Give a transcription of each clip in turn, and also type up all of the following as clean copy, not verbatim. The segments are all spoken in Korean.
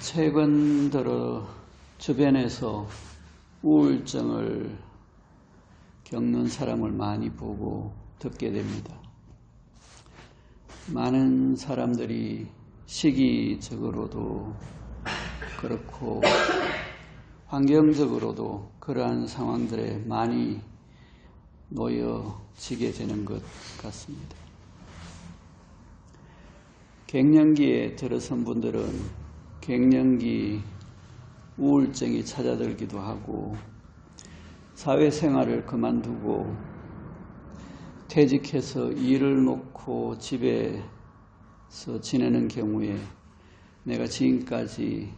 최근 들어 주변에서 우울증을 겪는 사람을 많이 보고 듣게 됩니다. 많은 사람들이 시기적으로도 그렇고 환경적으로도 그러한 상황들에 많이 놓여지게 되는 것 같습니다. 갱년기에 들어선 분들은 갱년기 우울증이 찾아들기도 하고 사회생활을 그만두고 퇴직해서 일을 놓고 집에서 지내는 경우에 내가 지금까지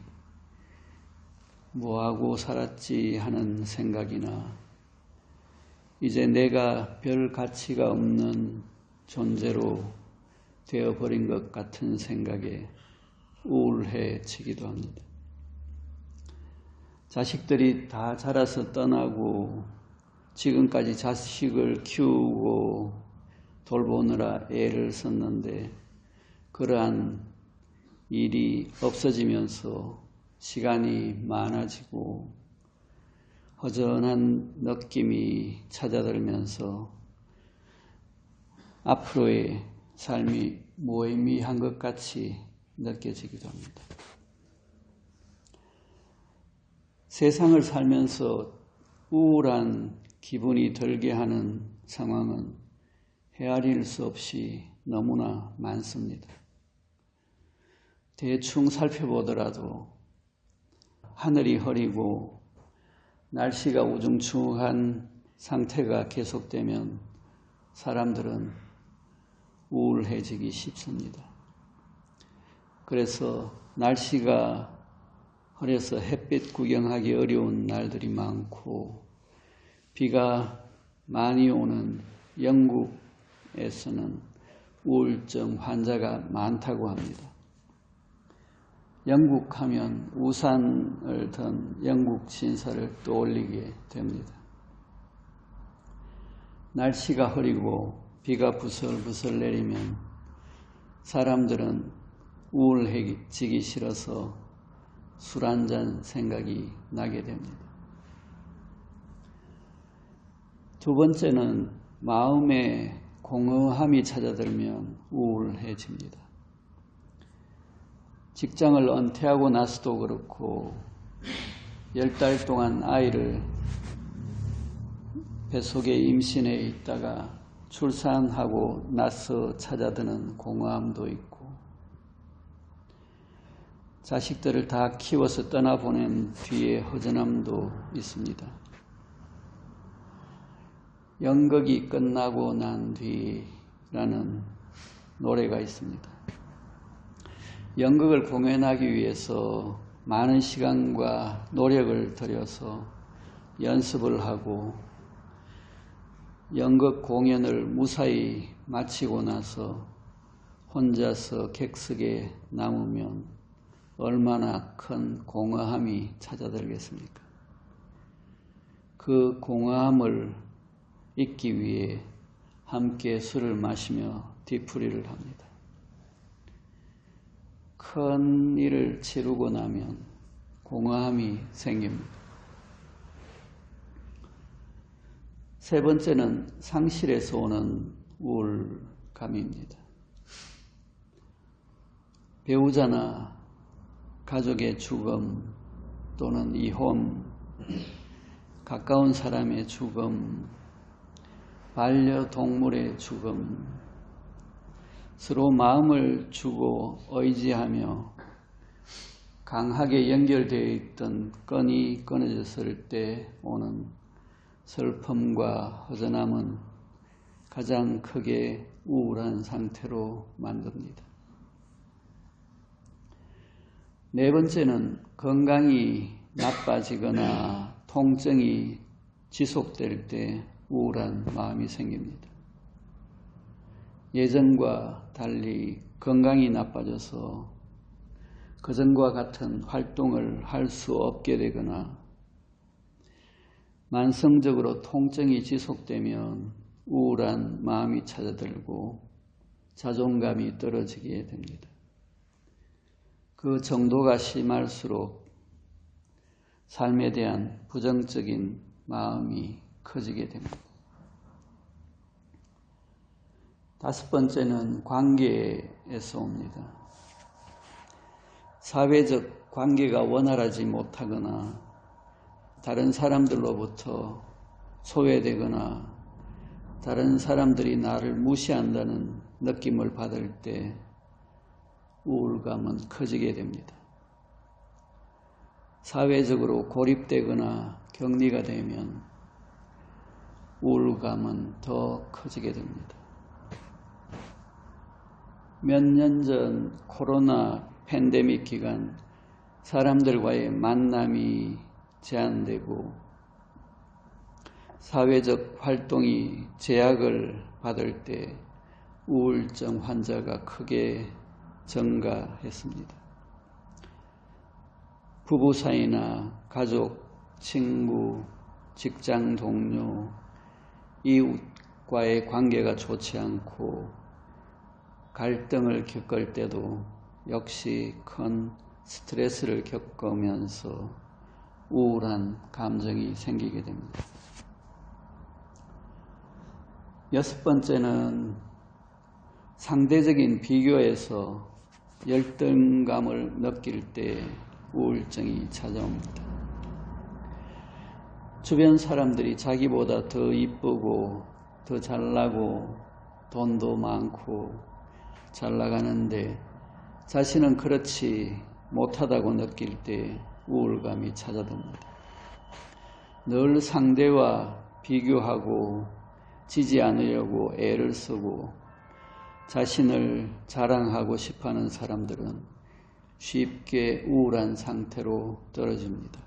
뭐하고 살았지 하는 생각이나 이제 내가 별 가치가 없는 존재로 되어버린 것 같은 생각에 우울해지기도 합니다. 자식들이 다 자라서 떠나고 지금까지 자식을 키우고 돌보느라 애를 썼는데 그러한 일이 없어지면서 시간이 많아지고 허전한 느낌이 찾아들면서 앞으로의 삶이 무의미한 것 같이 느껴지기도 합니다. 세상을 살면서 우울한 기분이 들게 하는 상황은 헤아릴 수 없이 너무나 많습니다. 대충 살펴보더라도 하늘이 흐리고 날씨가 우중충한 상태가 계속되면 사람들은 우울해지기 쉽습니다. 그래서 날씨가 흐려서 햇빛 구경하기 어려운 날들이 많고 비가 많이 오는 영국에서는 우울증 환자가 많다고 합니다. 영국 하면 우산을 든 영국 신사를 떠올리게 됩니다. 날씨가 흐리고 비가 부슬부슬 내리면 사람들은 우울해지기 싫어서 술 한잔 생각이 나게 됩니다. 두 번째는 마음에 공허함이 찾아들면 우울해집니다. 직장을 은퇴하고 나서도 그렇고 10달 동안 아이를 뱃속에 임신해 있다가 출산하고 나서 찾아드는 공허함도 있고 자식들을 다 키워서 떠나보낸 뒤에 허전함도 있습니다. 연극이 끝나고 난 뒤라는 노래가 있습니다. 연극을 공연하기 위해서 많은 시간과 노력을 들여서 연습을 하고 연극 공연을 무사히 마치고 나서 혼자서 객석에 남으면 얼마나 큰 공허함이 찾아들겠습니까? 그 공허함을 잊기 위해 함께 술을 마시며 뒤풀이를 합니다. 큰 일을 치르고 나면 공허함이 생깁니다. 세 번째는 상실에서 오는 우울감입니다. 배우자나 가족의 죽음 또는 이혼, 가까운 사람의 죽음, 반려동물의 죽음, 서로 마음을 주고 의지하며 강하게 연결되어 있던 끈이 끊어졌을 때 오는 슬픔과 허전함은 가장 크게 우울한 상태로 만듭니다. 네 번째는 건강이 나빠지거나 통증이 지속될 때 우울한 마음이 생깁니다. 예전과 달리 건강이 나빠져서 그전과 같은 활동을 할 수 없게 되거나 만성적으로 통증이 지속되면 우울한 마음이 찾아들고 자존감이 떨어지게 됩니다. 그 정도가 심할수록 삶에 대한 부정적인 마음이 커지게 됩니다. 5번째는 관계에서 옵니다. 사회적 관계가 원활하지 못하거나 다른 사람들로부터 소외되거나 다른 사람들이 나를 무시한다는 느낌을 받을 때 우울감은 커지게 됩니다. 사회적으로 고립되거나 격리가 되면 우울감은 더 커지게 됩니다. 몇 년 전 코로나 팬데믹 기간 사람들과의 만남이 제한되고 사회적 활동이 제약을 받을 때 우울증 환자가 크게 증가했습니다. 부부 사이나 가족, 친구, 직장 동료, 이웃과의 관계가 좋지 않고 갈등을 겪을 때도 역시 큰 스트레스를 겪으면서 우울한 감정이 생기게 됩니다. 6번째는 상대적인 비교에서 열등감을 느낄 때 우울증이 찾아옵니다. 주변 사람들이 자기보다 더 이쁘고 더 잘나고 돈도 많고 잘 나가는데 자신은 그렇지 못하다고 느낄 때 우울감이 찾아듭니다. 늘 상대와 비교하고 지지 않으려고 애를 쓰고 자신을 자랑하고 싶어하는 사람들은 쉽게 우울한 상태로 떨어집니다.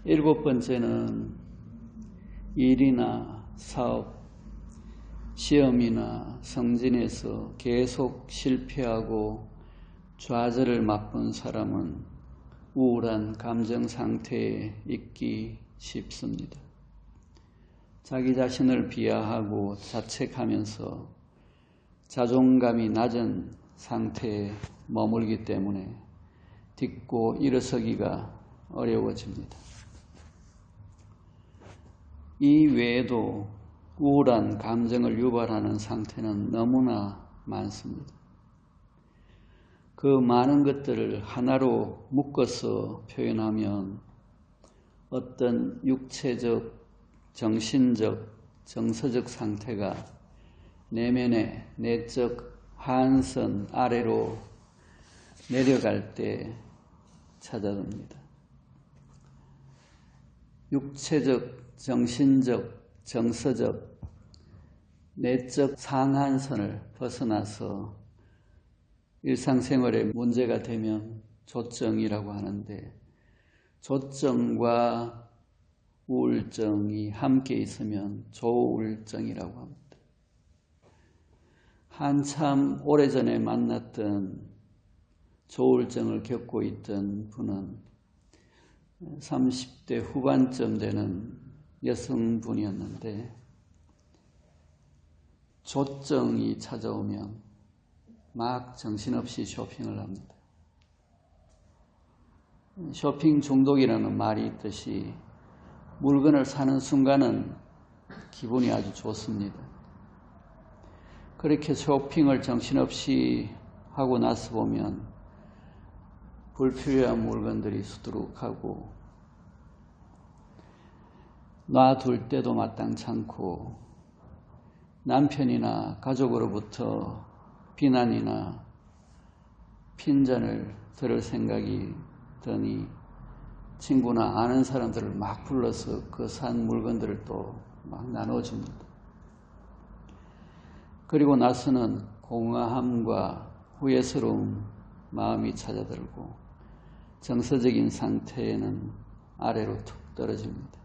7번째는 일이나 사업, 시험이나 성진에서 계속 실패하고 좌절을 맛본 사람은 우울한 감정 상태에 있기 쉽습니다. 자기 자신을 비하하고 자책하면서 자존감이 낮은 상태에 머물기 때문에 딛고 일어서기가 어려워집니다. 이 외에도 우울한 감정을 유발하는 상태는 너무나 많습니다. 그 많은 것들을 하나로 묶어서 표현하면 어떤 육체적, 정신적, 정서적 상태가 내면의 내적 하한선 아래로 내려갈 때 찾아듭니다. 육체적, 정신적, 정서적, 내적 상한선을 벗어나서 일상생활에 문제가 되면 조증이라고 하는데 조증과 우울증이 함께 있으면 조우울증이라고 합니다. 한참 오래전에 만났던 조우울증을 겪고 있던 분은 30대 후반쯤 되는 여성분이었는데 조증이 찾아오면 막 정신없이 쇼핑을 합니다. 쇼핑 중독이라는 말이 있듯이 물건을 사는 순간은 기분이 아주 좋습니다. 그렇게 쇼핑을 정신없이 하고 나서 보면 불필요한 물건들이 수두룩하고 놔둘 때도 마땅찮고 남편이나 가족으로부터 비난이나 핀잔을 들을 생각이 드니 친구나 아는 사람들을 막 불러서 그 산 물건들을 또 막 나눠줍니다. 그리고 나서는 공허함과 후회스러운 마음이 찾아들고 정서적인 상태에는 아래로 툭 떨어집니다.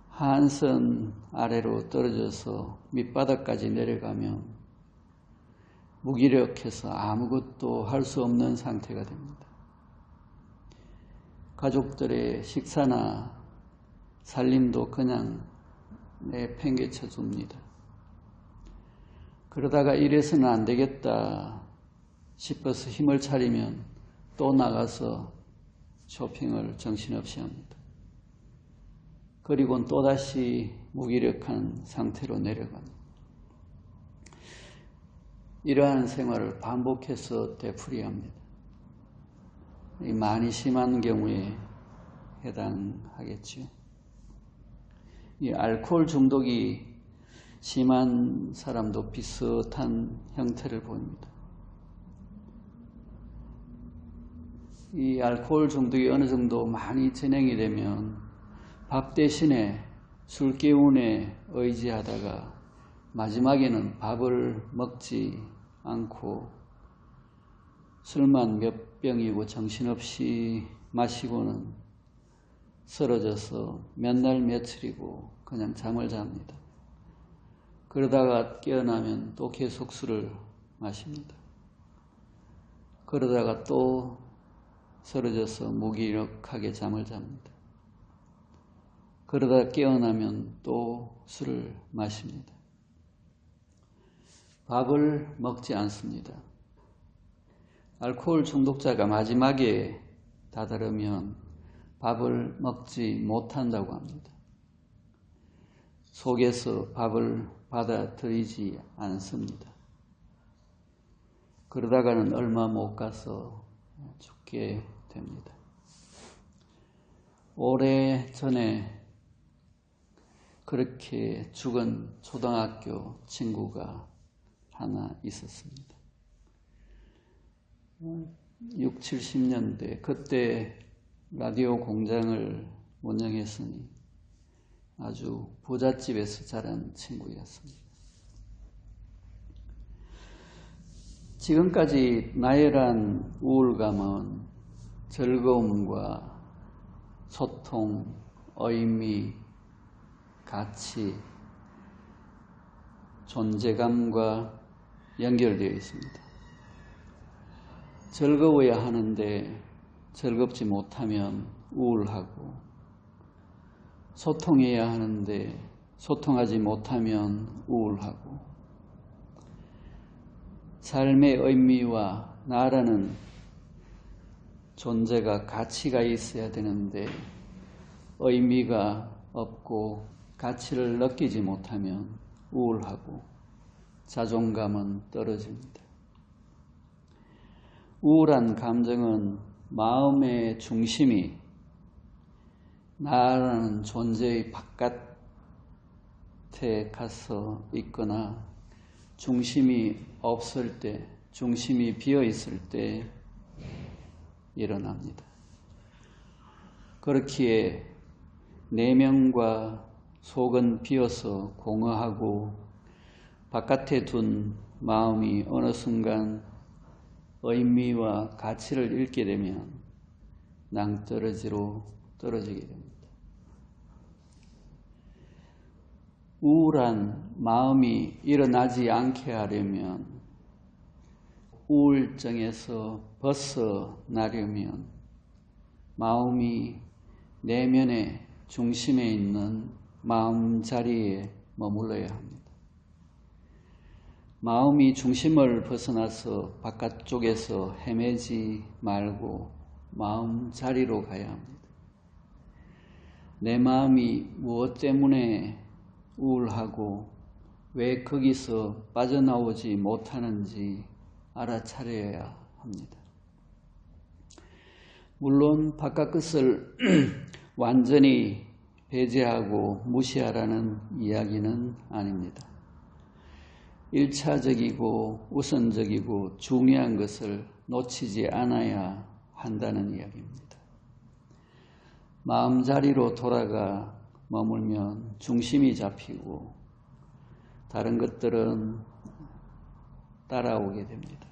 하한선 아래로 떨어져서 밑바닥까지 내려가면 무기력해서 아무것도 할 수 없는 상태가 됩니다. 가족들의 식사나 살림도 그냥 내팽개쳐 줍니다. 그러다가 이래서는 안 되겠다 싶어서 힘을 차리면 또 나가서 쇼핑을 정신없이 합니다. 그리고는 또다시 무기력한 상태로 내려갑니다. 이러한 생활을 반복해서 되풀이합니다. 많이 심한 경우에 해당하겠지요. 이 알코올 중독이 심한 사람도 비슷한 형태를 보입니다. 이 알코올 중독이 어느 정도 많이 진행이 되면 밥 대신에 술 기운에 의지하다가 마지막에는 밥을 먹지 않고 술만 몇 병이고 정신없이 마시고는 쓰러져서 몇 날 며칠이고 그냥 잠을 잡니다. 그러다가 깨어나면 또 계속 술을 마십니다. 그러다가 또 쓰러져서 무기력하게 잠을 잡니다. 그러다 깨어나면 또 술을 마십니다. 밥을 먹지 않습니다. 알코올 중독자가 마지막에 다다르면 밥을 먹지 못한다고 합니다. 속에서 밥을 받아들이지 않습니다. 그러다가는 얼마 못 가서 죽게 됩니다. 오래전에 그렇게 죽은 초등학교 친구가 하나 있었습니다. 60, 70년대 그때 라디오 공장을 운영했으니 아주 부잣집에서 자란 친구였습니다. 지금까지 나열한 우울감은 즐거움과 소통, 의미, 가치, 존재감과 연결되어 있습니다. 즐거워야 하는데 즐겁지 못하면 우울하고, 소통해야 하는데 소통하지 못하면 우울하고, 삶의 의미와 나라는 존재가 가치가 있어야 되는데 의미가 없고 가치를 느끼지 못하면 우울하고 자존감은 떨어집니다. 우울한 감정은 마음의 중심이 나라는 존재의 바깥에 가서 있거나 중심이 없을 때, 중심이 비어 있을 때 일어납니다. 그렇기에 내면과 속은 비어서 공허하고 바깥에 둔 마음이 어느 순간 의미와 가치를 잃게 되면 낭떠러지로 떨어지게 됩니다. 우울한 마음이 일어나지 않게 하려면, 우울증에서 벗어나려면 마음이 내면의 중심에 있는 마음 자리에 머물러야 합니다. 마음이 중심을 벗어나서 바깥쪽에서 헤매지 말고 마음 자리로 가야 합니다. 내 마음이 무엇 때문에 우울하고 왜 거기서 빠져나오지 못하는지 알아차려야 합니다. 물론 바깥 것을 완전히 배제하고 무시하라는 이야기는 아닙니다. 1차적이고 우선적이고 중요한 것을 놓치지 않아야 한다는 이야기입니다. 마음자리로 돌아가 머물면 중심이 잡히고 다른 것들은 따라오게 됩니다.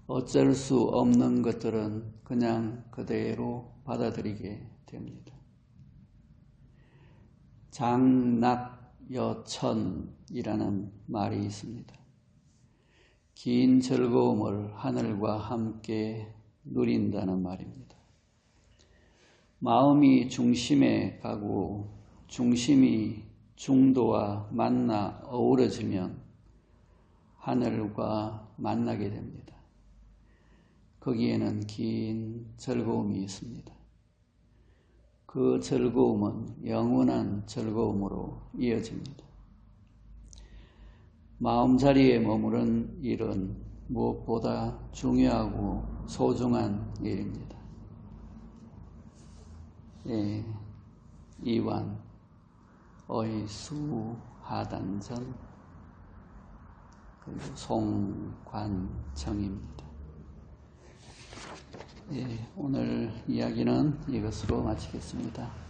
어쩔 수 없는 것들은 그냥 그대로 받아들이게 됩니다. 장낙여천이라는 말이 있습니다. 긴 즐거움을 하늘과 함께 누린다는 말입니다. 마음이 중심에 가고 중심이 중도와 만나 어우러지면 하늘과 만나게 됩니다. 거기에는 긴 즐거움이 있습니다. 그 즐거움은 영원한 즐거움으로 이어집니다. 마음자리에 머무른 일은 무엇보다 중요하고 소중한 일입니다. 예, 이완 의수하단전 그리고 송관청입니다. 예, 오늘 이야기는 이것으로 마치겠습니다.